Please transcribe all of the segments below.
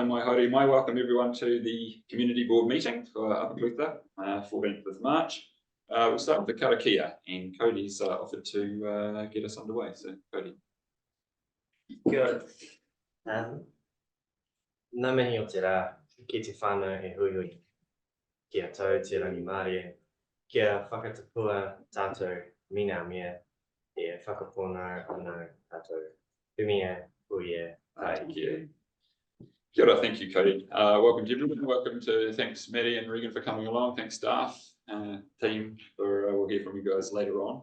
Tēnā mai haere mai. Welcome everyone to the Community Board meeting for Upper Clutha, 14th of March. We'll start with the karakia, and Cody's offered to get us underway. So, Cody. Good. Nā mihi o te rā, ki te whānau e huihui, kia tau te rangi Māori, kia whakatapua tātou mina mea, e whakapōna anō tātou humia huia. Thank you. Kia ora, thank you, Cody. Welcome to everyone. Welcome to, thanks Maddie and Regan for coming along. Thanks staff, team, for we'll hear from you guys later on.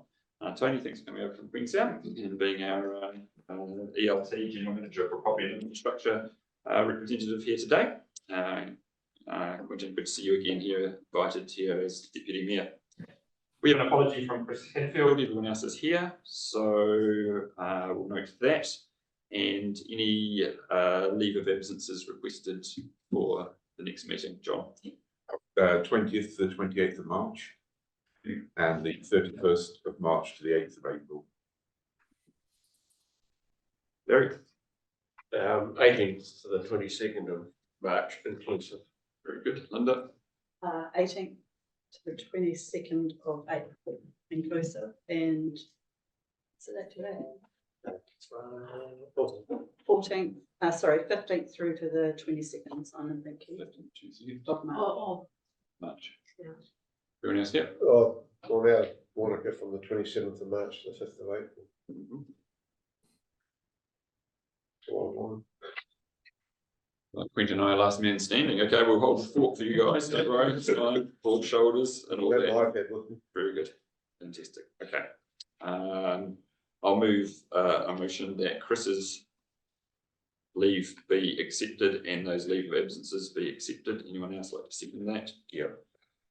Tony, thanks for coming over from Queenstown and being our ELT, General Manager for Property and Infrastructure representative here today. Quentin, good to see you again here, invited here as Deputy Mayor. We have an apology from Chris Hadfield. Everyone else is here, so we'll note that. And any leave of absences requested for the next meeting, John? 20th to the 28th of March, and the 31st of March to the 8th of April. Very 18th to the 22nd of March, inclusive. very good. Linda? 18th to the 22nd of April, inclusive, and so that today. 14th, sorry, 15th through to the 22nd, Simon, thank you. 15th Of March. March. Yeah. Everyone else, yeah? Oh, well, now Wānaka from the 27th of March to the 5th of April. Quentin and I are last man standing. Okay, we'll hold the fort for you guys. Don't worry, it's fine. Broad shoulders and all that. Very good. Fantastic. Okay. I'll move a motion that Chris's leave be accepted and those leave of absences be accepted. Anyone else like to second that? Yeah.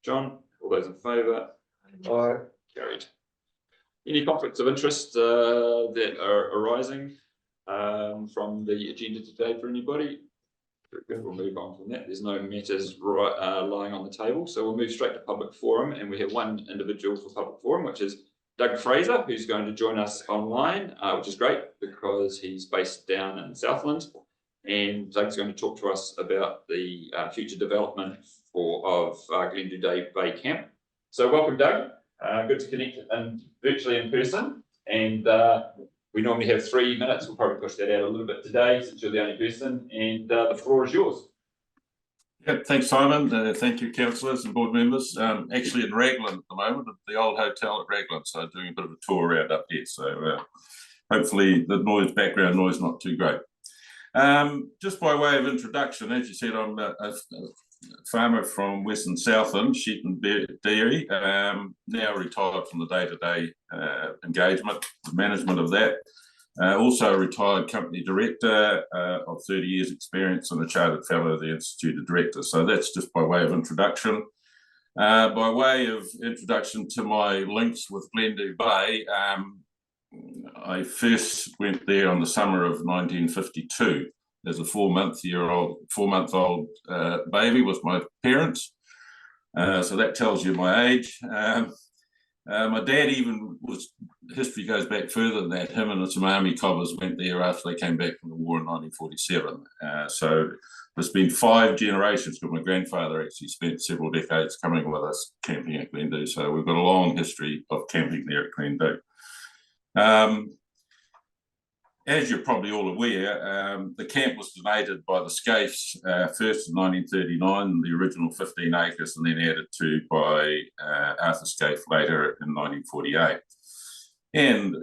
John, all those in favour? Aye. Carried. Any conflicts of interest that are arising from the agenda today for anybody? Very good. We'll move on from that. There's no matters lying on the table, so we'll move straight to public forum, and we have one individual for public forum, which is Doug Fraser, who's going to join us online, which is great because he's based down in Southland, and Doug's going to talk to us about the future development of Glendew Bay Camp. So welcome, Doug. Good to connect virtually in person, and we normally have 3 minutes. We'll probably push that out a little bit today since you're the only person, and the floor is yours. Yep, thanks, Simon. Thank you, councillors and board members. Actually in Raglan at the moment, at the old hotel at Raglan, so doing a bit of a tour around up here. So hopefully the background noise, not too great. Just by way of introduction, as you said, I'm a farmer from Western Southland, sheep and dairy, now retired from the day-to-day engagement, the management of that. Also a retired company director of 30 years experience and a chartered fellow of the Institute of Directors. So that's just by way of introduction. By way of introduction to my links with Glendew Bay, I first went there on the summer of 1952 as a four-month-old baby with my parents. So that tells you my age. My dad history goes back further than that. Him and some army cobbers went there after they came back from the war in 1947. So there's been 5 generations, because my grandfather actually spent several decades coming with us camping at Glendew. So we've got a long history of camping there at Glendew. As you're probably all aware, the camp was donated by the Scaife first in 1939, the original 15 acres, and then added to by Arthur Scaife later in 1948. And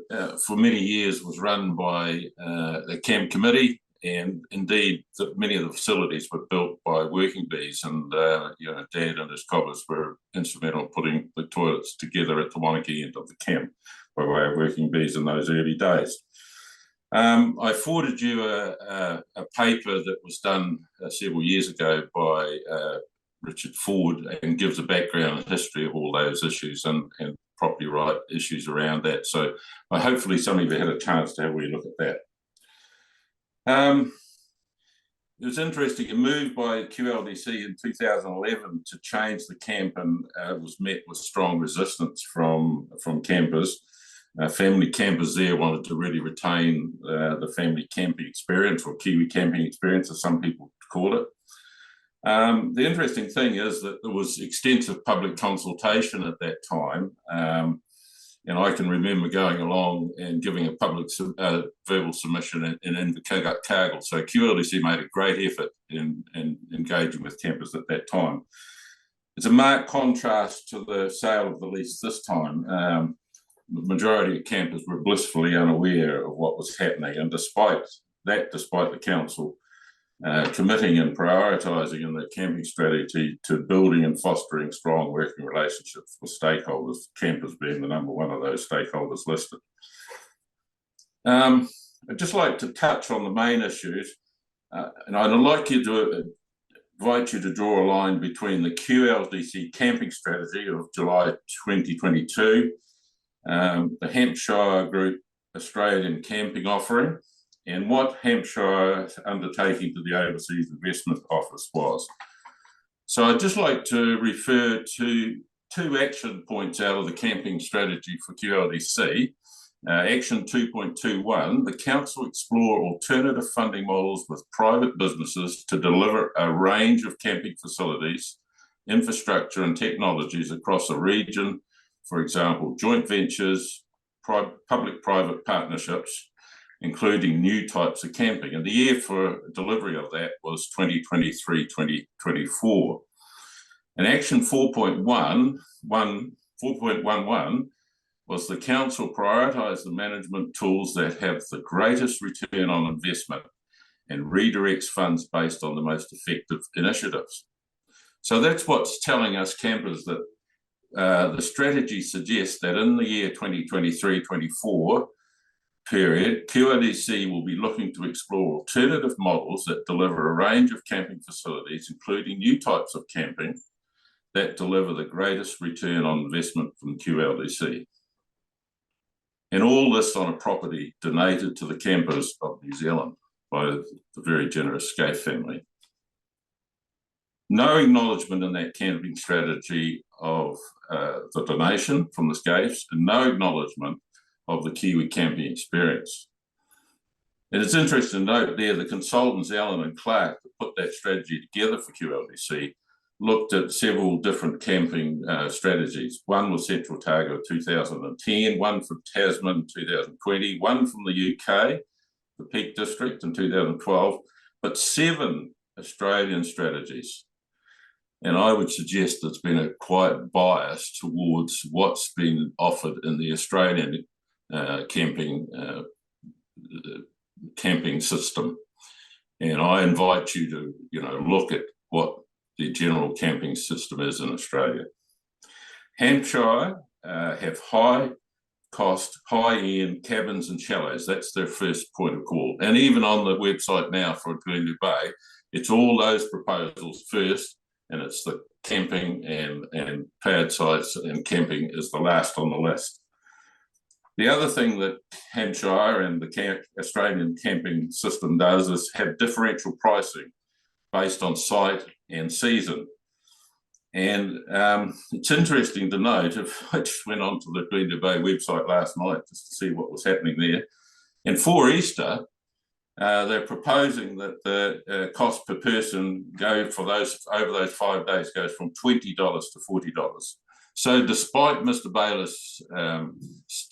for many years was run by the camp committee, and indeed many of the facilities were built by working bees, and Dad and his cobbers were instrumental in putting the toilets together at the Wānaka end of the camp by way of working bees in those early days. I forwarded you a paper that was done several years ago by Richard Ford, and gives a background and history of all those issues and property right issues around that. So hopefully some of you had a chance to have a wee look at that. It was interesting, a move by QLDC in 2011 to change the camp, and was met with strong resistance from campers. Family campers there wanted to really retain the family camping experience, or Kiwi camping experience, as some people call it. The interesting thing is that there was extensive public consultation at that time, and I can remember going along and giving a public verbal submission in Invercargill. So QLDC made a great effort in engaging with campers at that time. It's a marked contrast to the sale of the lease this time. The majority of campers were blissfully unaware of what was happening, and despite the council committing and prioritising in their camping strategy to building and fostering strong working relationships with stakeholders, campers being the number one of those stakeholders listed. I'd just like to touch on the main issues, and I'd like you to invite you to draw a line between the QLDC camping strategy of July 2022, the Hampshire Group Australian camping offering, and what Hampshire's undertaking to the Overseas Investment Office was. So I'd just like to refer to 2 action points out of the camping strategy for QLDC. Action 2.21, the council explore alternative funding models with private businesses to deliver a range of camping facilities, infrastructure and technologies across a region, for example, joint ventures, public-private partnerships, including new types of camping. And the year for delivery of that was 2023-2024. And action 4.11 was the council prioritise the management tools that have the greatest return on investment and redirects funds based on the most effective initiatives. So that's what's telling us campers that the strategy suggests that in the year 2023-24 period, QLDC will be looking to explore alternative models that deliver a range of camping facilities, including new types of camping that deliver the greatest return on investment from QLDC. And all this on a property donated to the campers of New Zealand by the very generous Scaife family. No acknowledgement in that camping strategy of the donation from the Scaifes, and no acknowledgement of the Kiwi camping experience. And it's interesting to note there the consultants, Allen and Clark, that put that strategy together for QLDC, looked at several different camping strategies. One was Central Otago 2010, one from Tasman 2020, one from the UK, the Peak District in 2012, but 7 Australian strategies. And I would suggest there's been a quite bias towards what's been offered in the Australian camping system. And I invite you to, look at what the general camping system is in Australia. Hampshire have high cost, high-end cabins and chalets. That's their first point of call. And even on the website now for Glendale Bay, it's all those proposals first, and it's the camping and pad sites and camping is the last on the list. The other thing that Hampshire and the Australian camping system does is have differential pricing based on site and season. And it's interesting to note, I just went onto the Glendale Bay website last night just to see what was happening there. And for Easter, they're proposing that the cost per person over those 5 days goes from $20 to $40. So despite Mr. Bayliss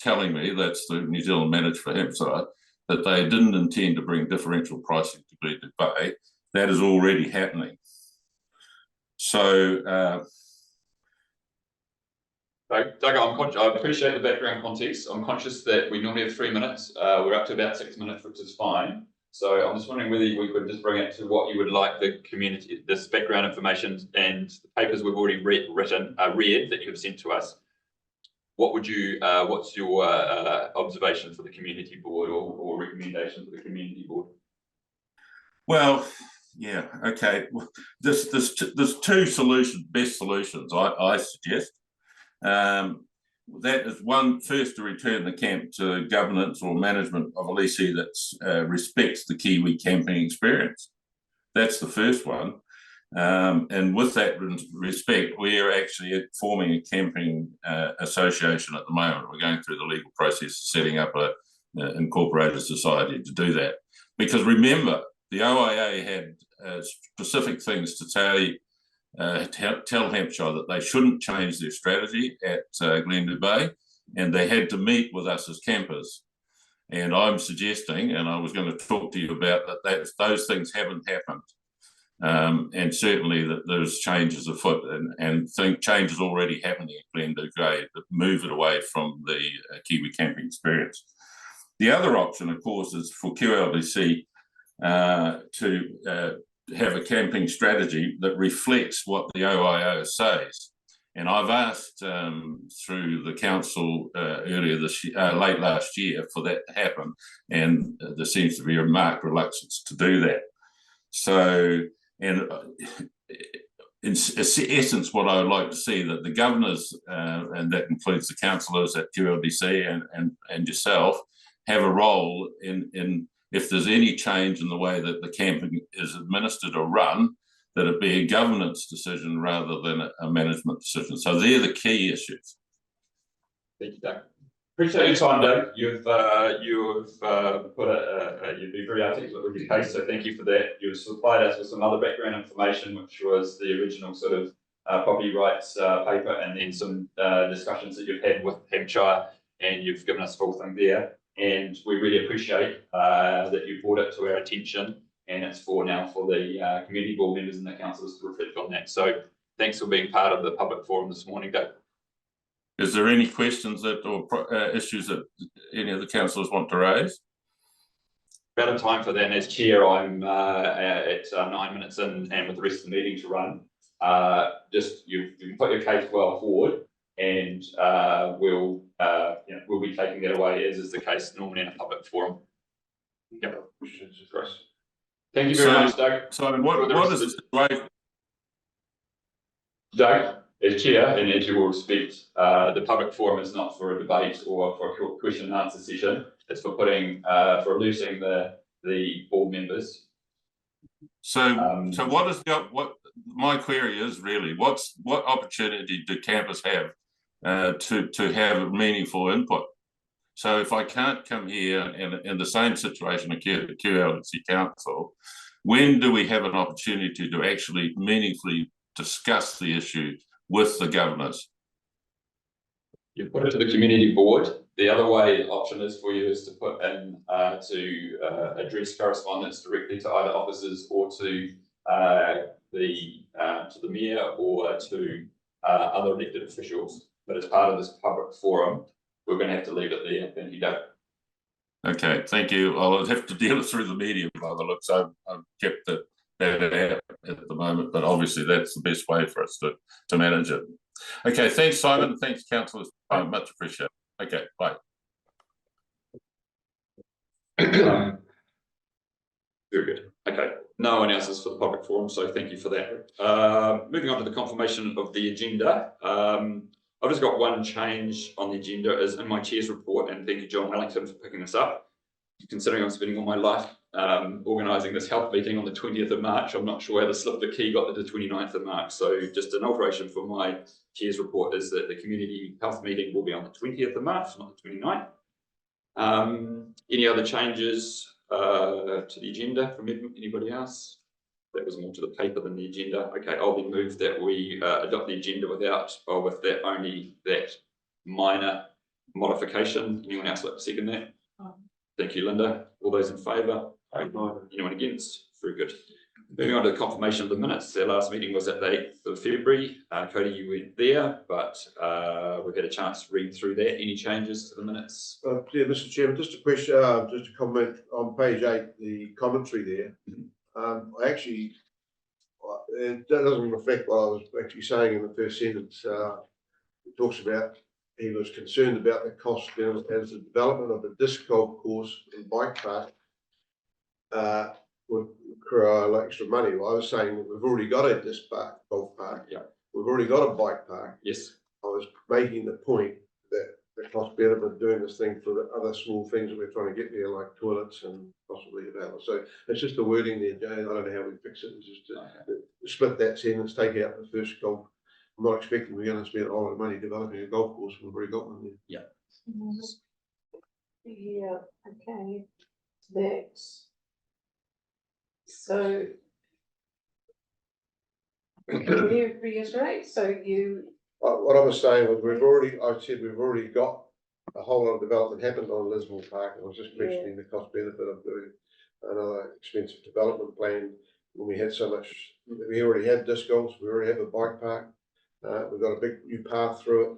telling me, that's the New Zealand manager for Hampshire, that they didn't intend to bring differential pricing to Glendale Bay, that is already happening. So, Doug, I appreciate the background context. I'm conscious that we normally have 3 minutes. We're up to about 6 minutes, which is fine. So I'm just wondering whether we could just bring it to what you would like the community, this background information and the papers we've already read that you have sent to us. What would you, what's your observation for the community board or recommendation for the community board? Well, yeah, okay. There's 2 solutions, best solutions, I suggest. That is one, first to return the camp to governance or management of a lessee that respects the Kiwi camping experience. That's the first one. And with that respect, we're actually forming a camping association at the moment. We're going through the legal process of setting up an incorporated society to do that. Because remember, the OIA had specific things to tell Hampshire that they shouldn't change their strategy at Glendale Bay, and they had to meet with us as campers. And I'm suggesting, and I was going to talk to you about that those things haven't happened. And certainly that there's changes afoot, and changes already happening at Glendale Bay that move it away from the Kiwi camping experience. The other option, of course, is for QLDC to have a camping strategy that reflects what the OIO says. And I've asked through the council earlier this year, late last year, for that to happen, and there seems to be a marked reluctance to do that. So, and in essence, what I would like to see that the governors, and that includes the councillors at QLDC and yourself, have a role in if there's any change in the way that the camping is administered or run, that it be a governance decision rather than a management decision. So they're the key issues. Thank you, Doug. Appreciate your time, Doug. You've been very articulate with your case, so thank you for that. You've supplied us with some other background information, which was the original sort of property rights paper, and then some discussions that you've had with Hampshire, and you've given us full thing there. And we really appreciate that you brought it to our attention, and it's for the community board members and the councillors to reflect on that. So thanks for being part of the public forum this morning, Doug. Is there any questions or issues that any of the councillors want to raise? About time for that, and as chair, I'm at 9 minutes in, and with the rest of the meeting to run. You've put your case well forward, and we'll be taking that away, as is the case normally in a public forum. Yep. Thank you very much, Doug. Simon, what is the situation? Doug, as chair, and as you will respect, the public forum is not for a debate or for a question and answer session. It's for for alerting the board members. So what is what my query is really? What opportunity do campers have to have meaningful input? So if I can't come here in the same situation at QLDC Council, when do we have an opportunity to actually meaningfully discuss the issue with the governors? You put it to the community board. The other option is for you is to put in to address correspondence directly to either officers or to the mayor or to other elected officials. But as part of this public forum, we're going to have to leave it there. Thank you, Doug. Okay, thank you. I'll have to deal it through the media by the looks. I've kept that out at the moment, but obviously that's the best way for us to manage it. Okay, thanks, Simon. Thanks, councillors. Much appreciated. Okay, bye. Very good. Okay, no one else is for the public forum, so thank you for that. Moving on to the confirmation of the agenda. I've just got one change on the agenda as in my chair's report, and thank you, John Wellington, for picking this up. Considering I'm spending all my life organising this health meeting on the 20th of March, I'm not sure how the slip of the key got to the 29th of March. So just an alteration for my chair's report is that the community health meeting will be on the 20th of March, not the 29th. Any other changes to the agenda from anybody else? That was more to the paper than the agenda. Okay, I'll then move that we adopt the agenda with only that minor modification. Anyone else like to second that? Thank you, Linda. All those in favour? Anyone against? Very good. Moving on to the confirmation of the minutes. Our last meeting was at the 8th of February. Cody, you weren't there, but we've had a chance to read through that. Any changes to the minutes? Yeah, Mr. Chairman, just a question, just a comment on page 8, the commentary there. It doesn't reflect what I was actually saying in the first sentence. It talks about he was concerned about the cost as the development of the disc golf course and bike park would require extra money. Well, I was saying that we've already got a disc golf park. Yeah. We've already got a bike park. Yes. I was making the point that the cost benefit of doing this thing for the other small things that we're trying to get there, like toilets and possibly a valve. So it's just the wording there, Jane. I don't know how we fix it. It's just to split that sentence, take out the first golf. I'm not expecting we're going to spend a lot of money developing a golf course. We've already got one there. Yeah. Yeah. Okay. Next. So You reiterate, so you, What I was saying was I said we've already got a whole lot of development happened on Lismore Park. I was just questioning the cost benefit of doing another expensive development plan when we had so much, we already had disc golf, we already have a bike park. We've got a big new path through it.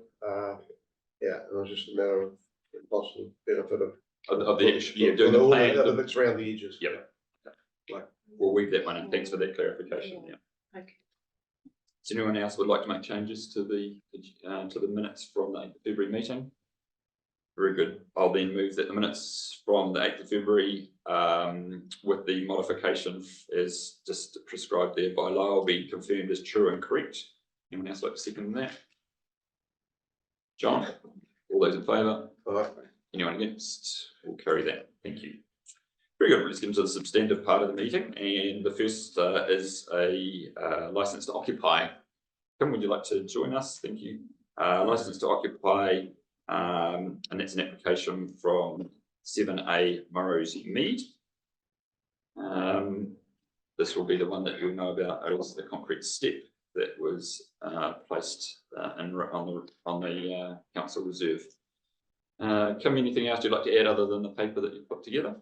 Yeah, it was just a matter of the possible benefit of the actually doing the all plan. the other bits around the edges. Yep. We'll weave that one in. Thanks for that clarification. Yeah. Okay. Does anyone else would like to make changes to the minutes from the 8th of February meeting? Very good. I'll then move that the minutes from the 8th of February with the modification as just prescribed there by Lyle be confirmed as true and correct. Anyone else like to second that? John, all those in favour? Aye. Anyone against? We'll carry that. Thank you. Very good. Let's get into the substantive part of the meeting, and the first is a license to occupy. Kim, would you like to join us? Thank you. License to occupy, and that's an application from 7A Morrows Mead. This will be the one that you'll know about. It was the concrete step that was placed on the council reserve. Kim, anything else you'd like to add other than the paper that you put together?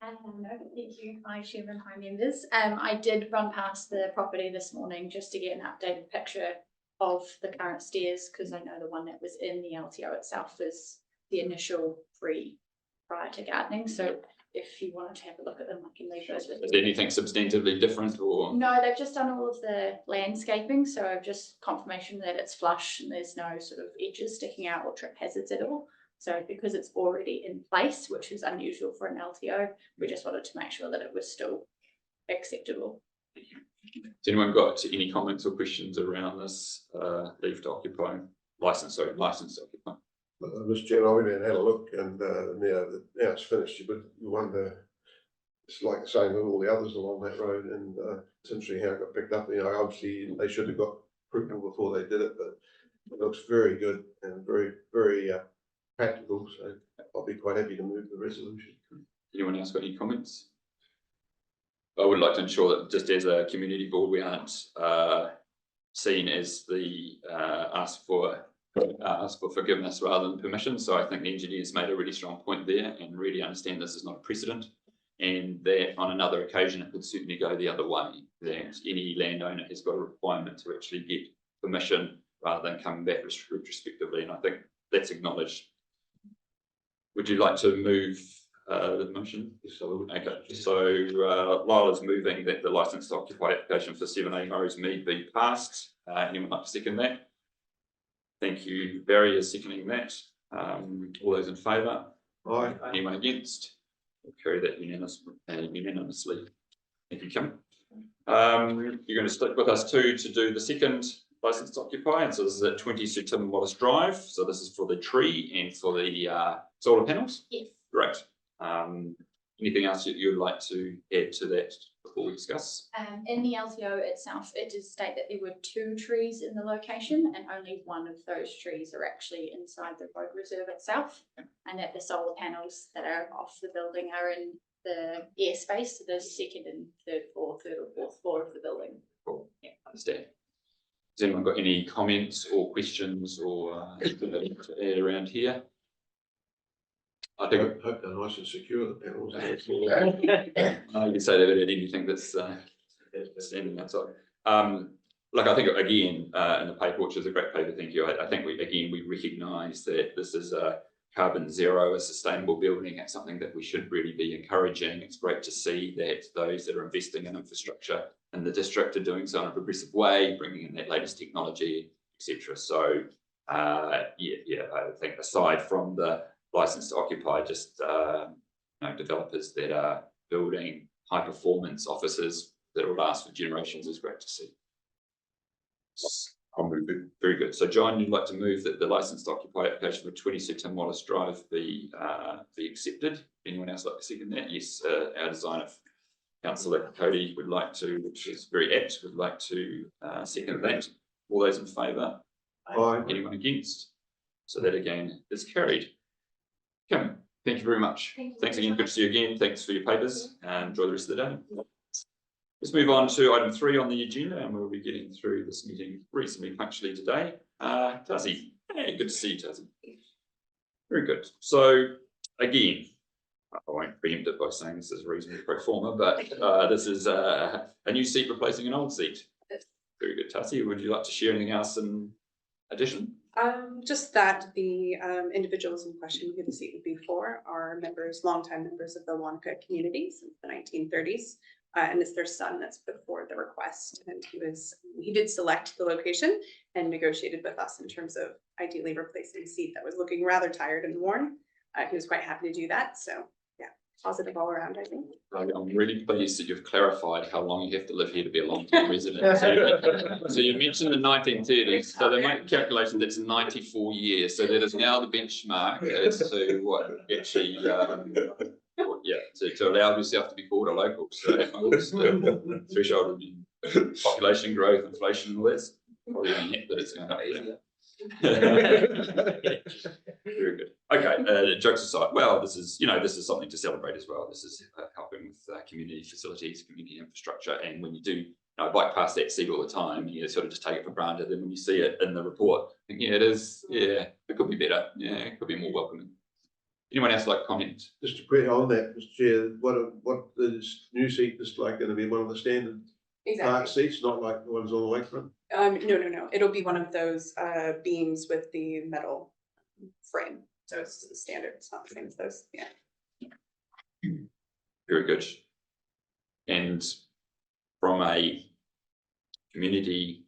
No, thank you. Hi, Chairman, hi, members. I did run past the property this morning just to get an updated picture of the current stairs, because I know the one that was in the LTO itself is the initial prior to gardening. So if you wanted to have a look at them, I can leave those with you. Is there anything substantively different, or? No, they've just done all of the landscaping, so I've just confirmation that it's flush and there's no sort of edges sticking out or trip hazards at all. So because it's already in place, which is unusual for an LTO, we just wanted to make sure that it was still acceptable. Has anyone got any comments or questions around this leave to occupy license to occupy? Mr. Chairman, I went and had a look, and now it's finished, but you wonder, it's like the same with all the others along that road, and it's interesting how it got picked up. You know, obviously they should have got approval before they did it, but it looks very good and very, very practical, so I'll be quite happy to move the resolution. Anyone else got any comments? I would like to ensure that just as a community board, we aren't seen as the ask for forgiveness rather than permission. So I think the engineers made a really strong point there and really understand this is not a precedent, and that on another occasion it would certainly go the other way, that any landowner has got a requirement to actually get permission rather than coming back retrospectively, and I think that's acknowledged. Would you like to move the motion? Yes, I would. Okay, so Lyle is moving that the license to occupy application for 7A Morrows Mead be passed. Anyone like to second that? Thank you. Barry is seconding that. All those in favour? Aye. Anyone against? We'll carry that unanimously. Thank you, Kim. You're going to stick with us too to do the second license to occupy, and so this is at 20 Sir Tim Wallace Drive. So this is for the tree and for the solar panels. Yes. Great. Anything else that you'd like to add to that before we discuss? In the LTO itself, it does state that there were 2 trees in the location, and only one of those trees are actually inside the road reserve itself, and that the solar panels that are off the building are in the airspace, so the second and third or fourth floor of the building. Cool. Yeah, understand. Has anyone got any comments or questions or anything to add around here? I think hope they're nice and secure, the panels. you say that about anything that's standing outside. Look, I think again in the paper, which is a great paper, thank you. I think we recognise that this is a carbon zero, a sustainable building. It's something that we should really be encouraging. It's great to see that those that are investing in infrastructure in the district are doing so in a progressive way, bringing in that latest technology, etc. So I think aside from the license to occupy, just developers that are building high performance offices that will last for generations is great to see. I'll move it. Very good. So John, you'd like to move that the license to occupy application for 20 Sir Tim Wallace Drive be accepted. Anyone else like to second that? Yes, our designer Councillor Cody would like to, which is very apt, would like to second that. All those in favour? Aye. Anyone against? So that again is carried. Kim, thank you very much. Thank you. Thanks again. Good to see you again. Thanks for your papers and enjoy the rest of the day. Let's move on to item 3 on the agenda, and we'll be getting through this meeting reasonably punctually today. Tassie, hey, good to see you, Tassie. Very good. So again, I won't preempt it by saying this is reasonably pro forma, but this is a new seat replacing an old seat. Very good, Tassie. Would you like to share anything else in addition? Just that the individuals in question who the seat would be for are members, longtime members of the Wānaka community since the 1930s. And it's their son that's put forward the request, and he did select the location and negotiated with us in terms of ideally replacing a seat that was looking rather tired and worn. He was quite happy to do that, so yeah, positive all around, I think. I'm really pleased that you've clarified how long you have to live here to be a long-term resident. So you mentioned the 1930s, so they make a calculation that's 94 years, so that is now the benchmark as to what actually to allow yourself to be called a local. So the threshold of population growth, inflation, and all this, probably only hint that it's going up. Very good. Okay, jokes aside, well, this is something to celebrate as well. This is helping with community facilities, community infrastructure, and when you do bike past that seat all the time, you sort of just take it for granted. And when you see it in the report, think, yeah, it is. Yeah, it could be better. Yeah, it could be more welcoming. Anyone else like to comment? Just to put on that, Mr. Chair, what this new seat is like going to be one of the standard seats, not like the ones on the lakefront? No. It'll be one of those beams with the metal frame. So it's the standard. It's not the same as those. Yeah. Very good. And from a community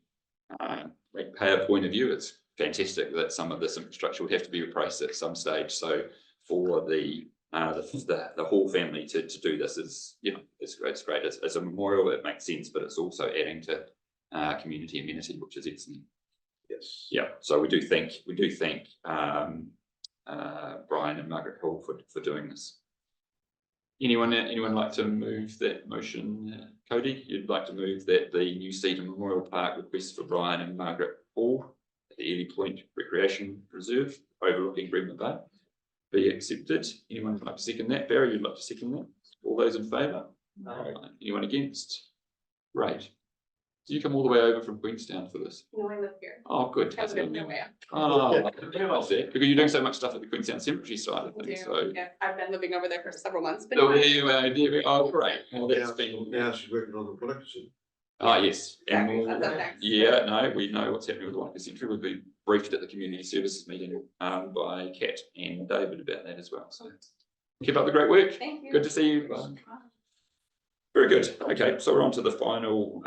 ratepayer point of view, it's fantastic that some of this infrastructure would have to be replaced at some stage. So for the Hall family to do this is, it's great. It's a memorial. It makes sense, but it's also adding to community amenity, which is excellent. Yes. Yeah. So we do thank Brian and Margaret Hall for doing this. Anyone like to move that motion? Cody, you'd like to move that the new seat in Memorial Park request for Brian and Margaret Hall at the Ely Point Recreation Reserve overlooking Bremer Bay be accepted. Anyone would like to second that? Barry, you'd like to second that? All those in favour? No. Anyone against? Great. Did you come all the way over from Queenstown for this? No, I live here. Oh, good. I live no way up. Oh, because you're doing so much stuff at the Queenstown Cemetery side of things. So yeah, I've been living over there for several months. But oh, great. Well, that's been now she's working on the production. Ah, yes. Exactly. Yeah, no, we know what's happening with the Wānaka Century. We've been briefed at the community services meeting by Kat and David about that as well. So keep up the great work. Thank you. Good to see you. Very good. Okay, so we're on to the final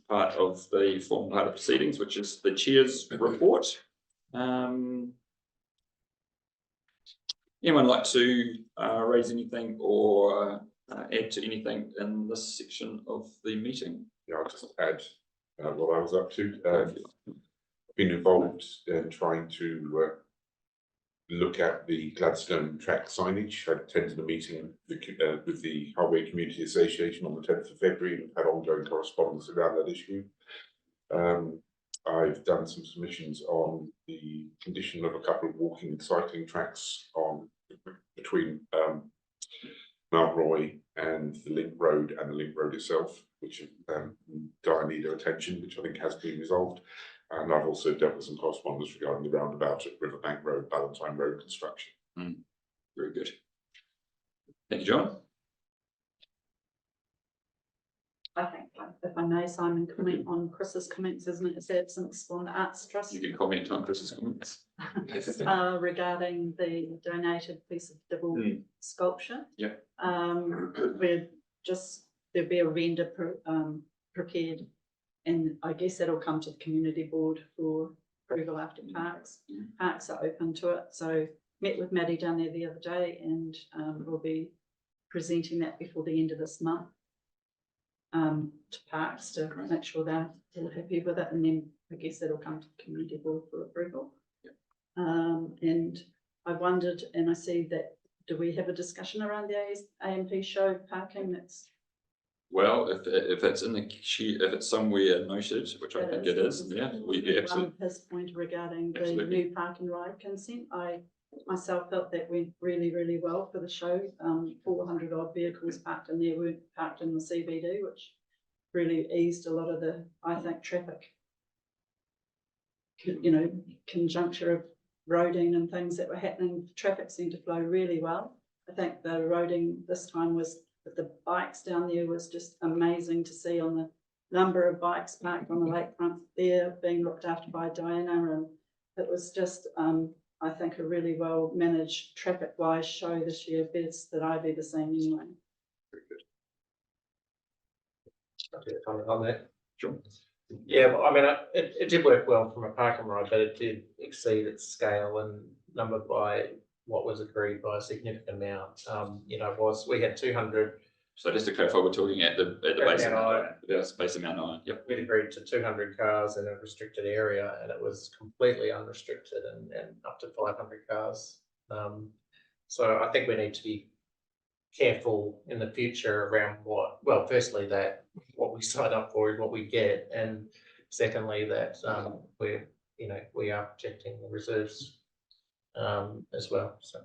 part of the formal part of proceedings, which is the chair's report. Anyone like to raise anything or add to anything in this section of the meeting? Yeah, I'll just add what I was up to. I've been involved in trying to look at the Gladstone track signage. I attended a meeting with the Highway Community Association on the 10th of February and had ongoing correspondence around that issue. I've done some submissions on the condition of a couple of walking and cycling tracks between Mount Roy and the Link Road and the Link Road itself, which dire need of attention, which I think has been resolved. And I've also dealt with some correspondence regarding the roundabout at Riverbank Road, Ballantyne Road construction. Very good. Thank you, John. I think, if I may, Simon, comment on Chris's comments, isn't it? His absence from the Arts Trust. You can comment on Chris's comments. Regarding the donated piece of double sculpture. Yeah. There'll be a render prepared, and I guess that'll come to the community board for approval after Parks. Parks are open to it. So met with Maddie down there the other day, and we'll be presenting that before the end of this month to Parks to make sure they're all happy with it, and then I guess that'll come to the community board for approval. And I wondered, and I see that, do we have a discussion around the AMP show parking? That's well, if it's in the if it's somewhere noted, which I think it is, yeah, we absolutely. His point regarding the new park and ride consent, I myself felt that went really, really well for the show. 400 odd vehicles parked in there weren't parked in the CBD, which really eased a lot of the, I think, traffic, conjuncture of roading and things that were happening. Traffic seemed to flow really well. I think the roading this time was, with the bikes down there, was just amazing to see, on the number of bikes parked on the lakefront there being looked after by Diana, and it was just I think a really well managed traffic wise show this year, best that I've ever seen anyway. Comment on that. Sure. Yeah, but I mean, it did work well from a park and ride, but it did exceed its scale and number by what was agreed by a significant amount. We had 200. So just to clarify, we're talking at the base of Mount Iron. Yes, base of Mount Iron. Yep. We'd agreed to 200 cars in a restricted area, and it was completely unrestricted and up to 500 cars. So I think we need to be careful in the future around firstly, that what we sign up for is what we get, and secondly, that we are protecting the reserves as well. So.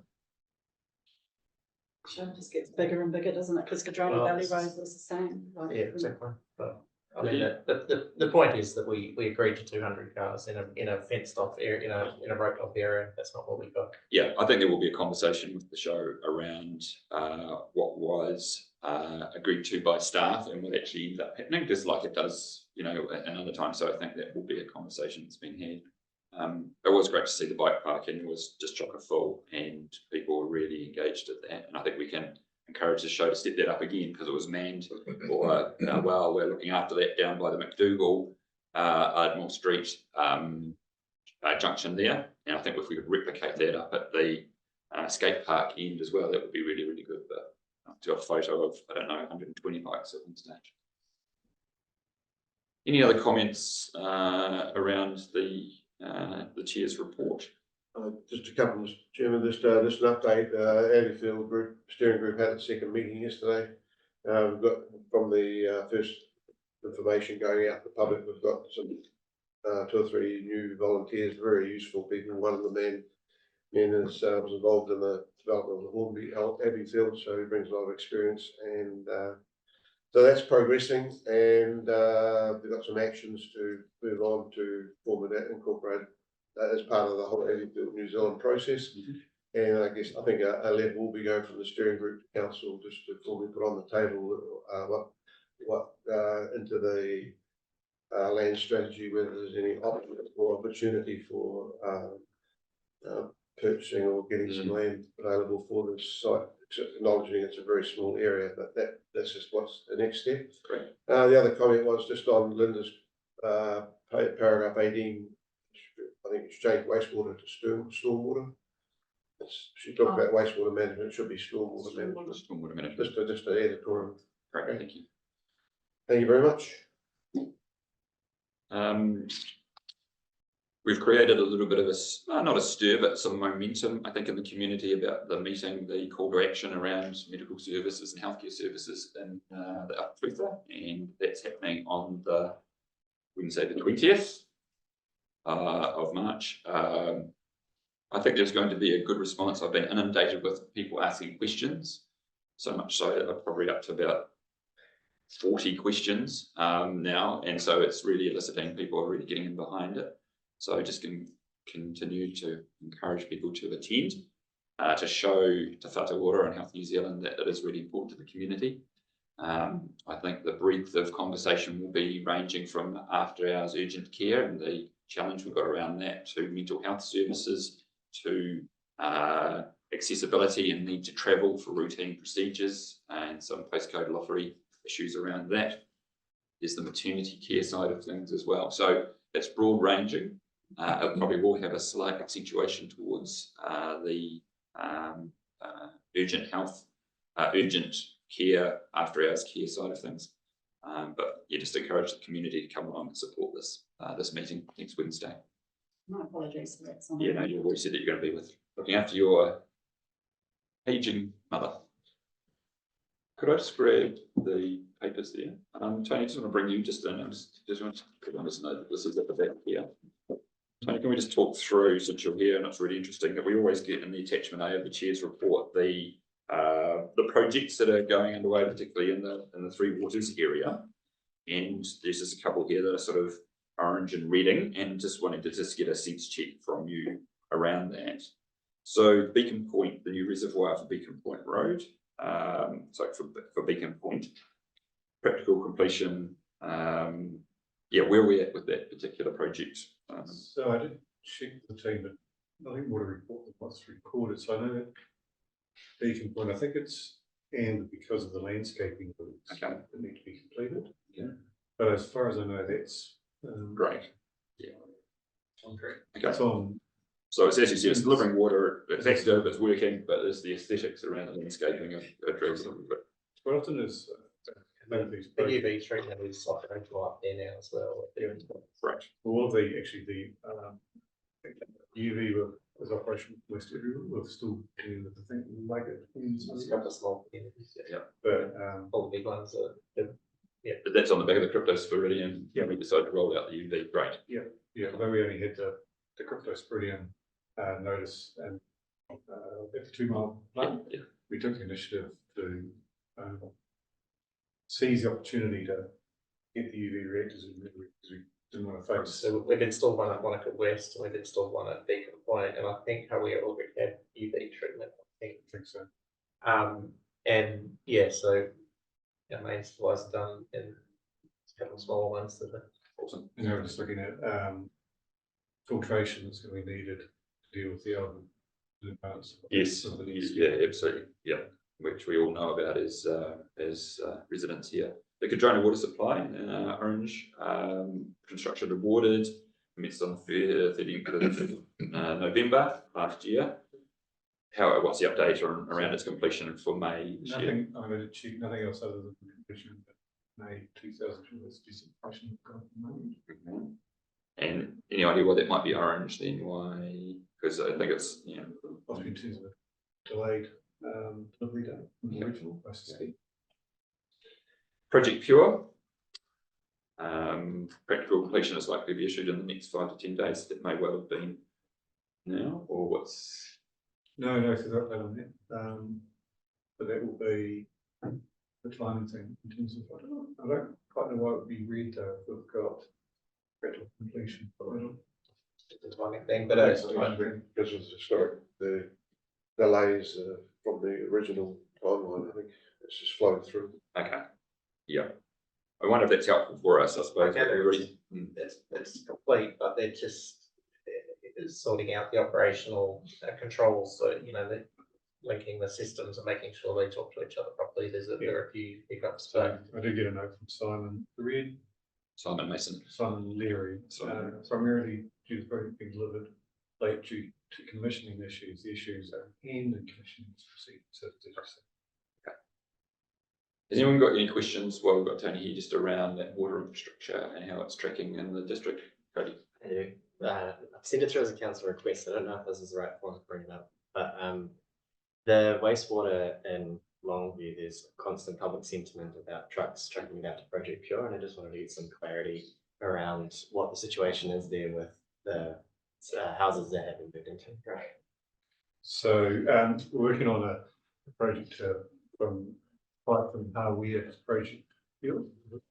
Show just gets bigger and bigger, doesn't it? Because Cardrona Valley Road was the same. Yeah, exactly. But I mean, the point is that we agreed to 200 cars in a fenced off area, in a roped off area. That's not what we got. Yeah, I think there will be a conversation with the show around what was agreed to by staff and what actually ended up happening, just like it does, another time. So I think that will be a conversation that's been had. It was great to see the bike parking was just chocker full, and people were really engaged at that. And I think we can encourage the show to step that up again, because it was manned for we're looking after that down by the McDougall Ardmore Street junction there. And I think if we could replicate that up at the skate park end as well, that would be really, really good. But I've got a photo of, 120 bikes at one stage. Any other comments around the chair's report? Just a couple, Mr. Chairman, just an update. Abbeyfield Group Steering Group had its second meeting yesterday. We've got, from the first information going out to the public, we've got some 2 or 3 new volunteers, very useful people. One of the men was involved in the development of the Hornby Abbeyfield, so he brings a lot of experience, and so that's progressing, and we've got some actions to move on to incorporate that as part of the whole Abbeyfield New Zealand process. And I think a letter will be going from the steering group to council, just to formally put on the table what into the land strategy, whether there's any opportunity for purchasing or getting some land available for this site, acknowledging it's a very small area, but that's just what's the next step. Great. The other comment was just on Linda's paragraph 18. I think it's changed wastewater to stormwater. She talked about wastewater management. It should be stormwater management. Stormwater management. Just an editorial. Great, thank you. Thank you very much. We've created a little bit of not a stir, but some momentum, I think, in the community about the meeting, the call to action around medical services and healthcare services in the Clutha, and that's happening on the Wednesday, the 20th of March. I think there's going to be a good response. I've been inundated with people asking questions, so much so that I'm probably up to about 40 questions now, and so it's really eliciting. People are really getting in behind it. So just can continue to encourage people to attend, to show Te Whatu Ora and Health New Zealand that it is really important to the community. I think the breadth of conversation will be ranging from after hours urgent care and the challenge we've got around that, to mental health services, to accessibility and need to travel for routine procedures, and some postcode lottery issues around that. There's the maternity care side of things as well. So it's broad ranging. It probably will have a slight accentuation towards the urgent health, urgent care, after hours care side of things. But yeah, just encourage the community to come along and support this this meeting next Wednesday. My apologies for that. Yeah, no, you've always said that you're going to be looking after your aging mother. Could I just grab the papers there? Tony, I just want to bring you just in. I just want to know that this is at the back here. Tony, can we just talk through, since you're here and it's really interesting, that we always get in the attachment A of the chair's report, the projects that are going underway, particularly in the Three Waters area. And there's just a couple here that are sort of orange and reading, and just wanted to just get a sense check from you around that. So Beacon Point, the new reservoir for Beacon Point Road, so for Beacon Point, practical completion, yeah, where are we at with that particular project? So I did check the team, but I think water report was what's recorded, so I know that Beacon Point, I think it's and because of the landscaping works that need to be completed. Yeah. But as far as I know, that's Great. Yeah. great. Okay. It's on. So it's, as you said, it's delivering water, it's active, it's working, but there's the aesthetics around the landscaping of drags a little bit. Quite often is The UV treatment is offering to up there now as well. Right. all of the actually the UV was operation West Area. We're still doing the thing like it. It's got the small communities, Yeah. But all the big ones are. But that's on the back of the cryptosporidium. Yeah, we decided to roll out the UV. Great. yeah, although we only had the cryptosporidium notice and at the 2 mile plant, Yeah. we took the initiative to seize the opportunity to get the UV reactors in because we didn't want to focus. So we've installed one at Wānaka West, and we've installed one at Beacon Point, and I think how we already had UV treatment. I think so. And yeah, so our main supplies are done in a couple of smaller ones that are Awesome. And now we're just looking at filtration that's going to be needed to deal with the element in advance. Yes. Yeah, absolutely. Yeah. Which we all know about as residents here. The Cardrona water supply, orange, construction awarded, commenced on the 30th of November last year. What's the update around its completion for May this year? Nothing, I'm going to check nothing else other than completion, but May 2002 was completion. And any idea why that might be orange then? Why? Because I think it's, you know, Possibly in terms of a delayed delivery date from the original, I suspect. Project Pure. Practical completion is likely to be issued in the next 5 to 10 days. That may well have been now, or what's? No, so that on that. But that will be the timing thing in terms of I don't quite know why it would be red though if we've got practical completion. But I don't. the timing thing, but Because of the delays from the original timeline, I think it's just flowing through. Okay. Yeah. I wonder if that's helpful for us, I suppose. it's complete, but they're just sorting out the operational controls. So you know, they're linking the systems and making sure they talk to each other properly. There are a few hiccups. So I did get a note from Simon Leary, primarily due to the project being delivered late due to commissioning issues. The issues are in the commissioning procedure. Has anyone got any questions while we've got Tony here just around that water infrastructure and how it's tracking in the district? Cody? I do. I've sent it through as a council request. I don't know if this is the right one to bring it up, but the wastewater in Longview, there's constant public sentiment about trucks trucking it out to Project Pure, and I just wanted to get some clarity around what the situation is there with the houses that have been moved into. Right. So we're working on a project from Hawea to Project Pure.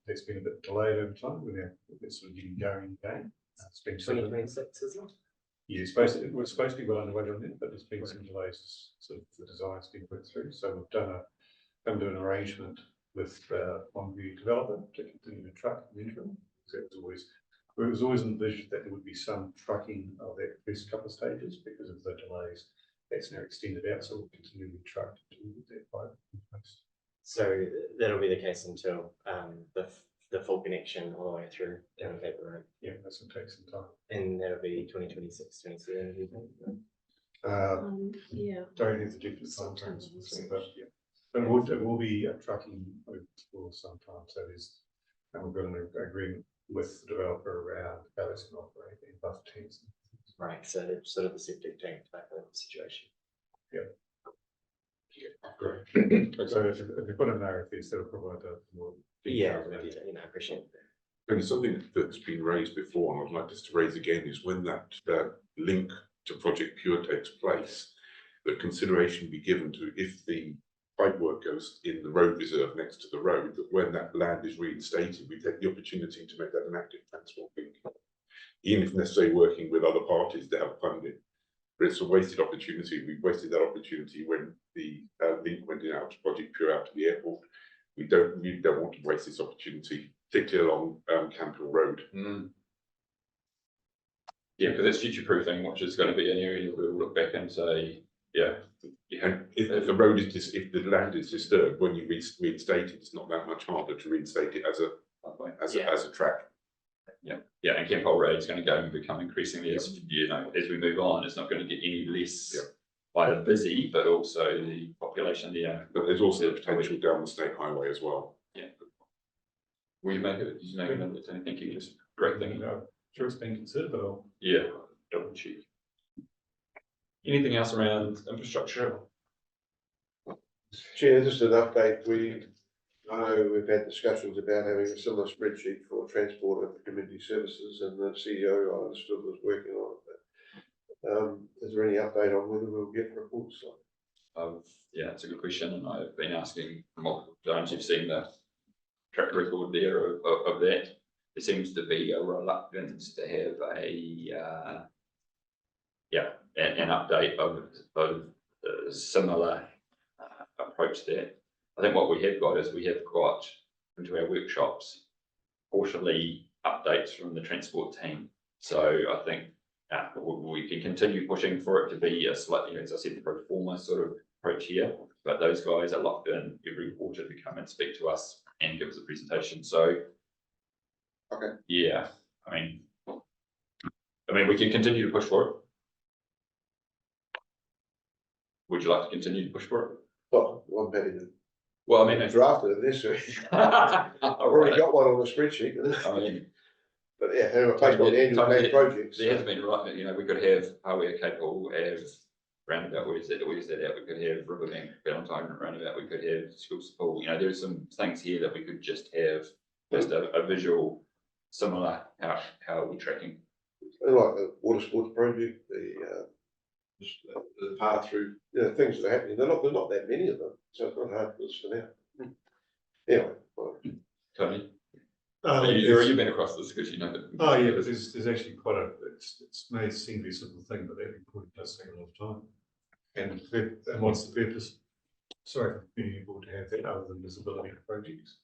It's been a bit delayed over time. We're sort of getting going again. It's been 2026, isn't it? Yeah, it was supposed to be well underway on that, but there's been some delays. Sort of the design's been worked through. So we've come to an arrangement with Longview developer to continue to truck in the interim. So it was always envisioned that there would be some trucking of that first couple of stages because of the delays. That's now extended out, so we'll continue to truck to that pipe in place. So that'll be the case until the full connection all the way through down the paper road. Yeah, that's going to take some time. And that'll be 2026, 27. Yeah. Don't have the definite time frames, but yeah. But it will be trucking for some time. So and we've got an agreement with the developer around how it's going to operate in buffer tanks. Right, so sort of the septic tank type of situation. Yeah. Great. So if you put in an RFS, that'll provide more. Yeah, I appreciate it. And something that's been raised before, and I'd like us to raise again, is when that link to Project Pure takes place, that consideration be given to if the pipework goes in the road reserve next to the road, that when that land is reinstated, we take the opportunity to make that an active transport link, even if necessarily working with other parties to help fund it. But it's a wasted opportunity. We wasted that opportunity when the link went in out to Project Pure out to the airport. We don't want to waste this opportunity, particularly along Campbell Road. Yeah, because it's future proofing, which is going to be an area we'll look back and say, yeah. And if the road is if the land is disturbed, when you reinstate it, it's not that much harder to reinstate it as a track. Yeah, and Campbell Road is going to go and become increasingly, as you know, as we move on, it's not going to get any less either busy, but also the population there. But there's also the potential down the state highway as well. Yeah. Will you make it? Did you make it? Thank you. Just great thing. No, sure, it's been considered, but Yeah, double check. Anything else around infrastructure? Chair, just an update. I know we've had discussions about having a similar spreadsheet for transport and community services, and the CEO I understood was working on it. Is there any update on whether we'll get reports on? Yeah, it's a good question, and I've been asking multiple times. You've seen the track record there of that. There seems to be a reluctance to have an update of a similar approach there. I think what we have got is we have got into our workshops quarterly updates from the transport team. So I think we can continue pushing for it to be a slightly, as I said, the pro forma sort of approach here. But those guys are locked in every quarter to come and speak to us and give us a presentation. So, okay, yeah, I mean, we can continue to push for it. Would you like to continue to push for it? Well, I'm happy to. Well, I mean, I drafted it this week. I've already got one on the spreadsheet. I mean, but yeah, based on the annual plan projects. There has been right, you know, we could have Hawaii Capable as roundabout, where's that out? We could have Riverbank Valentine roundabout, we could have school support. You know, there's some things here that we could just have just a visual similar how we're tracking. Like the water sports project, the path through, you know, things that are happening. There's not that many of them, so it's not hard to listen out. Anyway, well. Tony, you've been across this because you know that. oh yeah, but there's actually quite a it's may seem to be a simple thing, but that report does take a lot of time. And what's the purpose? Sorry, for being able to have that other than visibility of projects.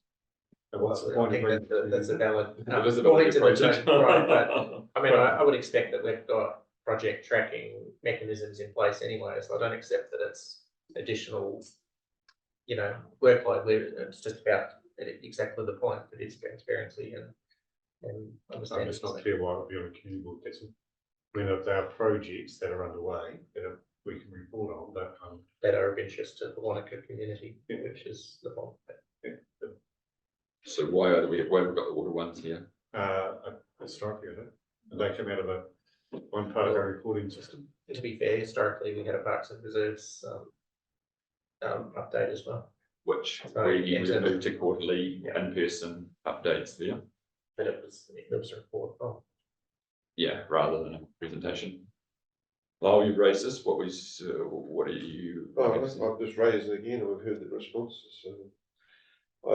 And what's the point of that's a valid visibility of project. Right, but I mean, I would expect that we've got project tracking mechanisms in place anyway, so I don't accept that it's additional, you know, workload. It's just about exactly the point. It is transparency and understanding. It's not clear why it would be on a community board. That's when there are projects that are underway that we can report on that are of interest to the Wānaka community, which is the point. So why have we got the water ones here? Historically, I don't. And they come out of one part of our reporting system. To be fair, historically we had a Parks and Reserves update as well. Which we moved to quarterly in-person updates there. But it was a report. Oh. Yeah, rather than a presentation. While you've raised this, what are you? I've just raised it again, and we've heard the responses. I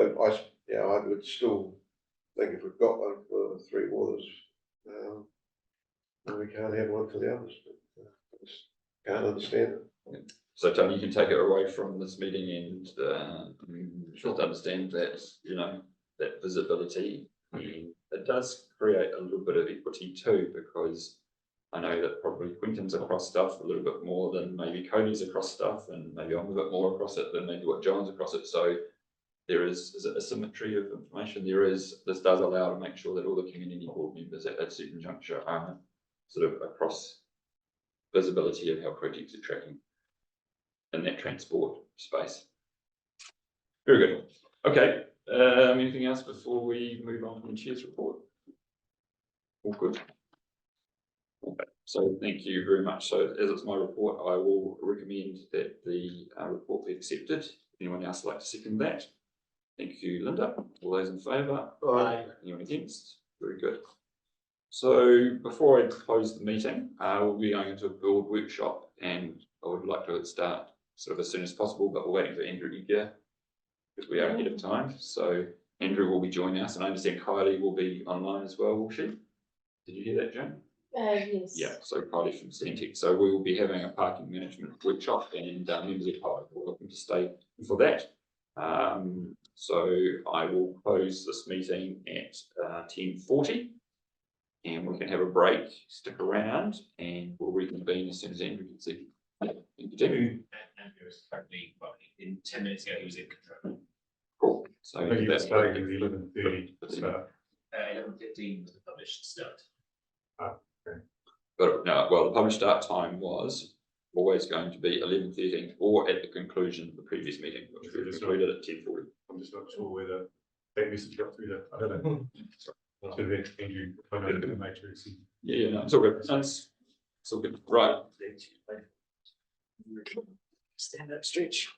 would still think if we've got one for the Three Waters, we can't have one for the others. I just can't understand it. So Tony, you can take it away from this meeting and just understand that, you know, that visibility, it does create a little bit of equity too, because I know that probably Quentin's across stuff a little bit more than maybe Cody's across stuff, and maybe I'm a bit more across it than maybe what John's across it. So there is a symmetry of information. This does allow to make sure that all the community board members at a certain juncture are sort of across visibility of how projects are tracking in that transport space. Very good. Okay. Anything else before we move on to the chair's report? All good. Okay. So thank you very much. So as it's my report, I will recommend that the report be accepted. Anyone else like to second that? Thank you, Linda. All those in favour? Aye. Anyone against? Very good. So before I close the meeting, we'll be going into a build workshop, and I would like to start sort of as soon as possible, but we're waiting for Andrew to get here because we are ahead of time. So Andrew will be joining us, and I understand Kylie will be online as well, will she? Did you hear that, Jane? Yes. Yeah, so Kylie from Centec. So we will be having a parking management workshop, and members of Kylie are welcome to stay for that. So I will close this meeting at 10:40, and we can have a break, stick around, and we'll reconvene as soon as Andrew gets here. Thank you, Tim. Andrew is currently, well, in 10 minutes ago, he was in control. Cool. So I think you that's explained the 11:30 start. 11:15 was the published start. But no, well, the published start time was always going to be 11:13 or at the conclusion of the previous meeting, which we concluded at 10:40. I'm just not sure whether that message got through that. I don't know. Should have been Andrew, I know the matrix. Yeah, no, it's all good. It's all good. Right. Stand up, stretch.